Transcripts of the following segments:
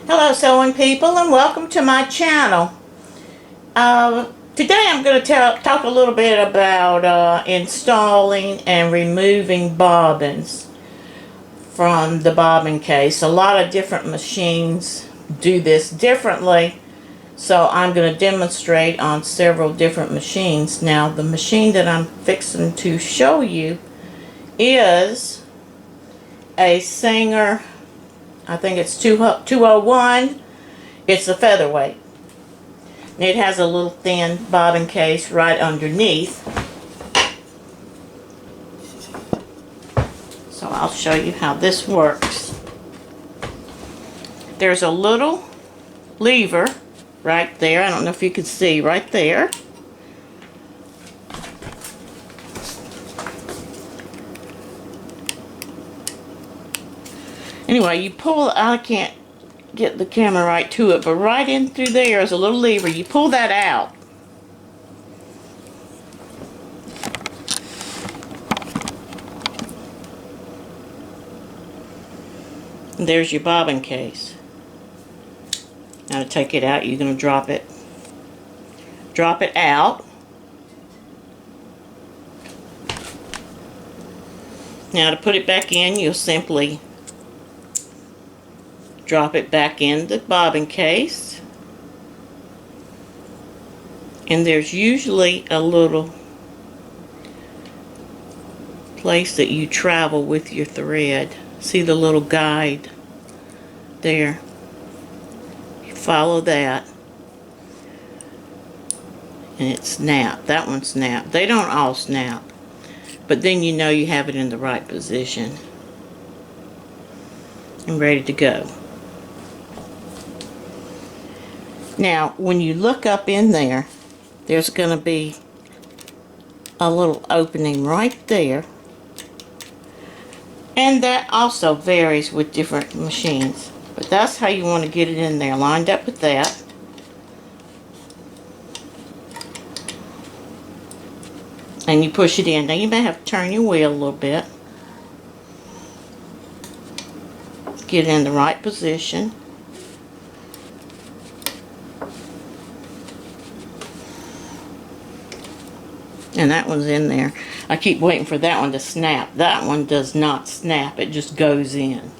Hello sewing people, and welcome to my channel. Today I'm going to talk a little bit about installing and removing bobbins from the bobbin case. A lot of different machines do this differently, so I'm going to demonstrate on several different machines. Now the machine that I'm fixing to show you is a Singer, I think it's 201. It's a featherweight. And it has a little thin bobbin case right underneath. So I'll show you how this works. There's a little lever right there. I don't know if you can see right there. Anyway, you pull, I can't get the camera right to it, but right in through there is a little lever. You pull that out. And there's your bobbin case. Now to take it out, you're going to drop it out. Now to put it back in, you'll simply drop it back in the bobbin case, and there's usually a little place that you travel with your thread. See the little guide there? You follow that and it snaps. That one snaps. They don't all snap, but then you know you have it in the right position and ready to go. Now, when you look up in there, there's going to be a little opening right there. And that also varies with different machines. But that's how you want to get it in there, lined up with that. And you push it in. Now, you may have to turn your wheel a little bit. Get it in the right position. And that one's in there. I keep waiting for that one to snap. That one does not snap. It just goes in.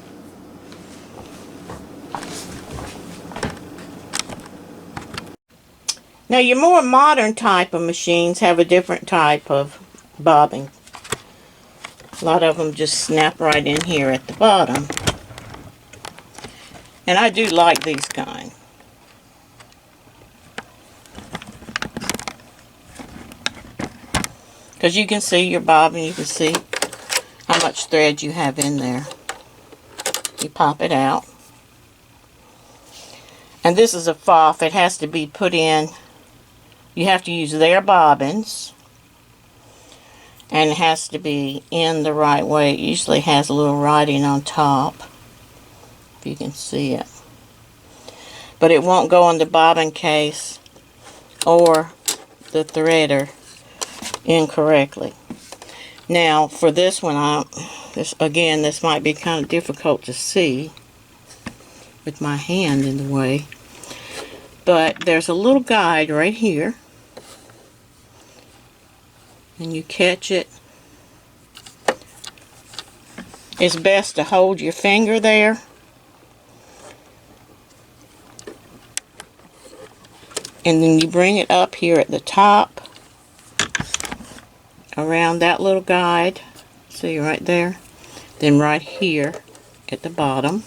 Now your more modern type of machines have a different type of bobbin. A lot of them just snap right in here at the bottom. And I do like these kind. Because you can see your bobbin, you can see how much thread you have in there. You pop it out. And this is a FOF. It has to be put in. You have to use their bobbins. And it has to be in the right way. It usually has a little writing on top, if you can see it. But it won't go on the bobbin case or the threader incorrectly. Now for this one, this might be kind of difficult to see with my hand in the way, but there's a little guide right here, and you catch it. It's best to hold your finger there, and then you bring it up here at the top around that little guide, see right there, then right here at the bottom,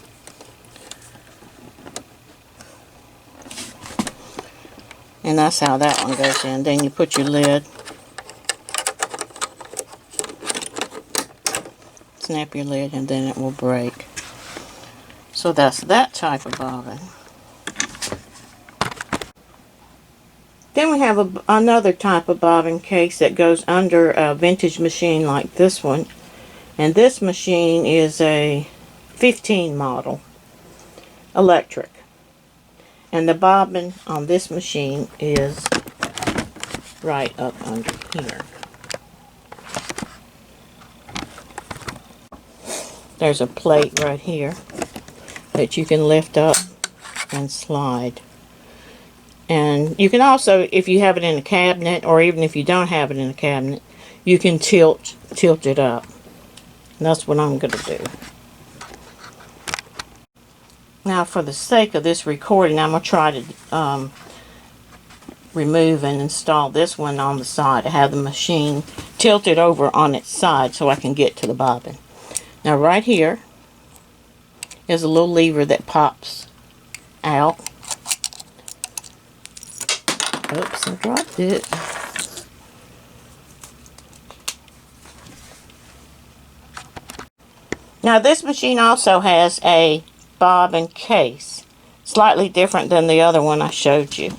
and that's how that one goes in. Then you put your lid, snap your lid, and then it will break. So that's that type of bobbin. Then we have another type of bobbin case that goes under a vintage machine like this one. And this machine is a 15 model, electric. And the bobbin on this machine is right up under here. There's a plate right here that you can lift up and slide. And you can also, if you have it in a cabinet, or even if you don't have it in a cabinet, you can tilt it up. And that's what I'm going to do. Now, for the sake of this recording, I'm going to try to remove and install this one on the side. I have the machine tilted over on its side so I can get to the bobbin. Now, right here is a little lever that pops out. Oops, I dropped it. Now, this machine also has a bobbin case, slightly different than the other one I showed you.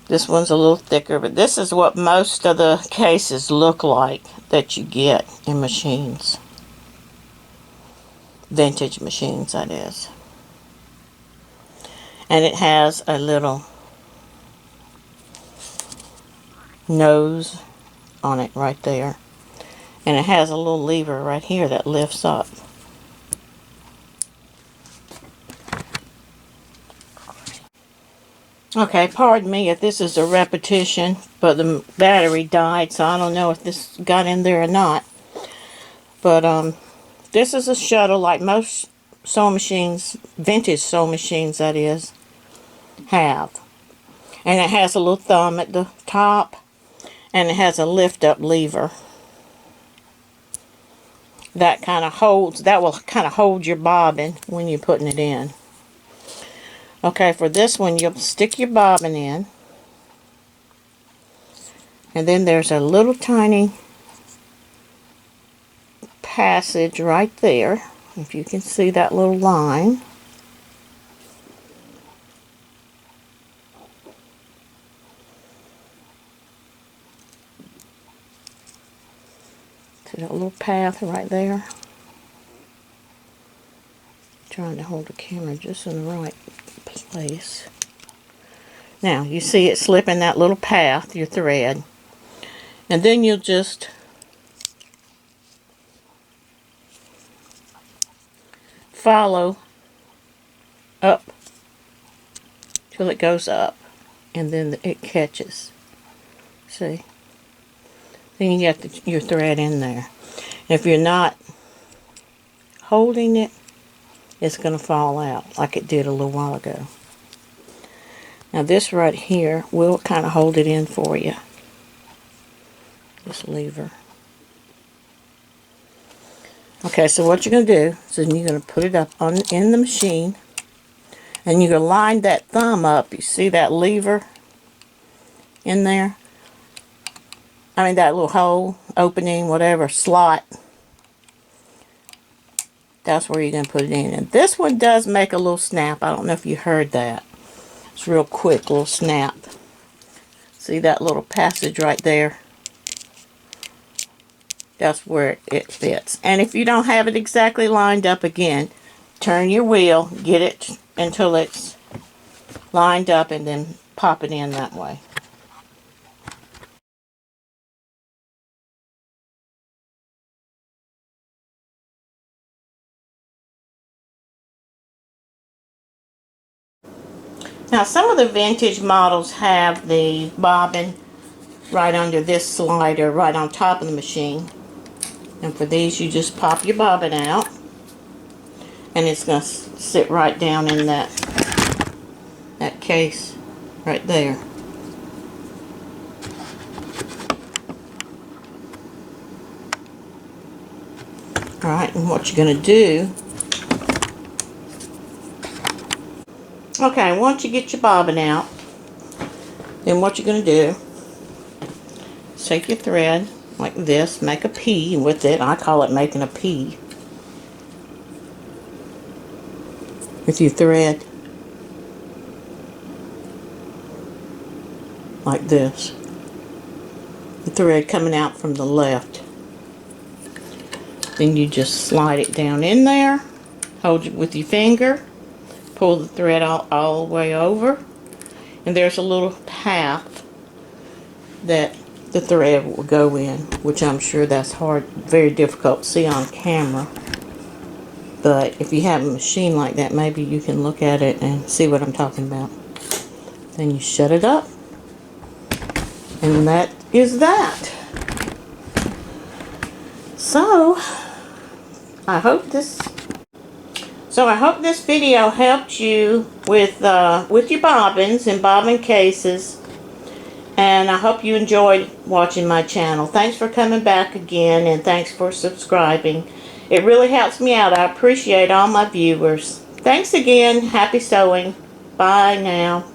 This one's a little thicker, but this is what most of the cases look like that you get in machines. Vintage machines, that is. And it has a little nose on it right there. And it has a little lever right here that lifts up. Okay, pardon me if this is a repetition, but the battery died, so I don't know if this got in there or not. But this is a shuttle like most sewing machines, vintage sewing machines that is, have. And it has a little thumb at the top, and it has a lift up lever. That will kind of hold your bobbin when you're putting it in. Okay, for this one, you'll stick your bobbin in. And then there's a little tiny passage right there. If you can see that little line. See that little path right there? Trying to hold the camera just in the right place. Now, you see it slipping that little path, your thread. And then you'll just follow up till it goes up. And then it catches. See? Then you get your thread in there. If you're not holding it, it's going to fall out like it did a little while ago. Now this right here will kind of hold it in for you. This lever. Okay, so what you're going to do is you're going to put it up in the machine, and you're going to line that thumb up. You see that lever in there? I mean that little hole, opening, whatever, slot. That's where you're going to put it in. And this one does make a little snap. I don't know if you heard that. It's real quick, little snap. See that little passage right there? That's where it fits. And if you don't have it exactly lined up again, turn your wheel, get it until it's lined up, and then pop it in that way. Now, some of the vintage models have the bobbin right under this slider, right on top of the machine. And for these, you just pop your bobbin out, and it's going to sit right down in that case right there. Alright, and what you're going to do, okay, once you get your bobbin out, then what you're going to do is take your thread like this, make a P with it. I call it making a P with your thread like this. The thread coming out from the left. Then you just slide it down in there, hold it with your finger, pull the thread all the way over, and there's a little path that the thread will go in, which I'm sure that's hard, very difficult to see on camera. But if you have a machine like that, maybe you can look at it and see what I'm talking about. Then you shut it up. And that is that. So, I hope this video helped you with your bobbins and bobbin cases. And I hope you enjoyed watching my channel. Thanks for coming back again, and thanks for subscribing. It really helps me out. I appreciate all my viewers. Thanks again. Happy sewing. Bye now.